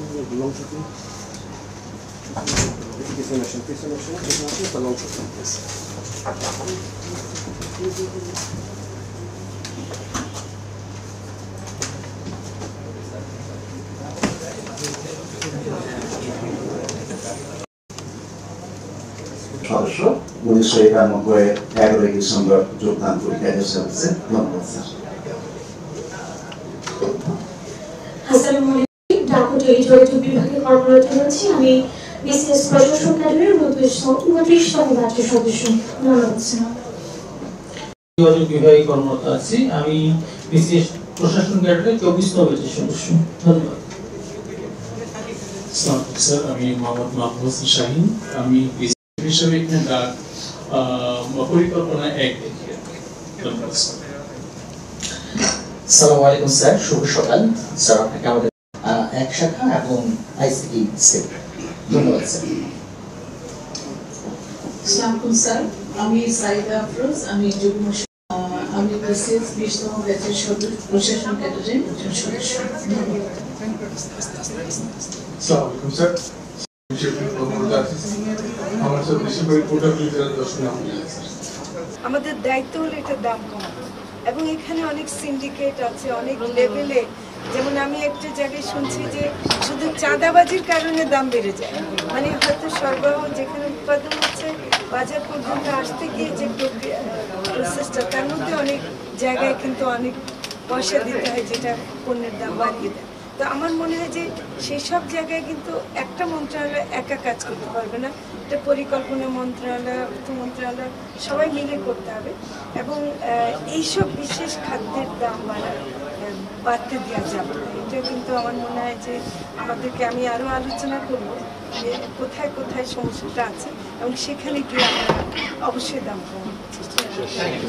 সদস্য 1991 11 ডিসেম্বর যোগদান পরীক্ষা দিয়েছে। ধন্যবাদ স্যার। আসসালামু আলাইকুম, ঢাকা টেলিযোগাযোগ বিভাগের কর্মরত রয়েছি। আমি বিসিএস প্রশাসন ক্যাডারের 29তম ব্যাচের সদস্য। ধন্যবাদ স্যার। যোগাযোগ বিভাগে কর্মরত আছি। আমি বিসিএস প্রশাসন ক্যাডারের 24তম ব্যাচের সদস্য। ধন্যবাদ স্যার। আমি মোহাম্মদ মাহবুব হোসেন শাহিন। আমি হিসেবে এখানে ডাক পরিকল্পনা 1 দেখি। ধন্যবাদ স্যার। আসসালামু আলাইকুম স্যার, শুভ সকাল স্যার। আপনাকে আমাদের এক শাখা এবং আইসিটি সেল। ধন্যবাদ স্যার। আসসালামু আলাইকুম স্যার, আমি সাইদা আফরোজ। আমি যুগ্ম আমি বিসিএস 20তম ব্যাচের সদস্য, প্রশাসন ক্যাডারের একজন সদস্য। আসসালামু আলাইকুম স্যার। আমাদের দায়িত্ব হলো এটা দাম কমানো, এবং এখানে অনেক সিন্ডিকেট আছে অনেক লেভেলে। যেমন আমি একটা জায়গায় শুনছি যে শুধু চাঁদাবাজির কারণে দাম বেড়ে যায়, মানে হয়তো সরবরাহ যেখানে উৎপাদন হচ্ছে বাজার পর্যন্ত আসতে গিয়ে যে প্রসেসটা, তার মধ্যে অনেক জায়গায় কিন্তু অনেক পয়সা দিতে হয়, যেটা পণ্যের দাম বাড়িয়ে দেয়। তো আমার মনে হয় যে সেই সব জায়গায় কিন্তু একটা মন্ত্রণালয় একা কাজ করতে পারবে না, এটা পরিকল্পনা মন্ত্রণালয়, অর্থ মন্ত্রণালয় সবাই মিলে করতে হবে। এবং এইসব বিশেষ খাদ্যের দাম বাড়তে দেওয়া যাবে না। এটা কিন্তু আমার মনে হয় যে আমাদেরকে, আমি আরও আলোচনা করব যে কোথায় কোথায় সমস্যাটা আছে, এবং সেখানে গিয়ে আমরা অবশ্যই দাম কমানোর চেষ্টা করব।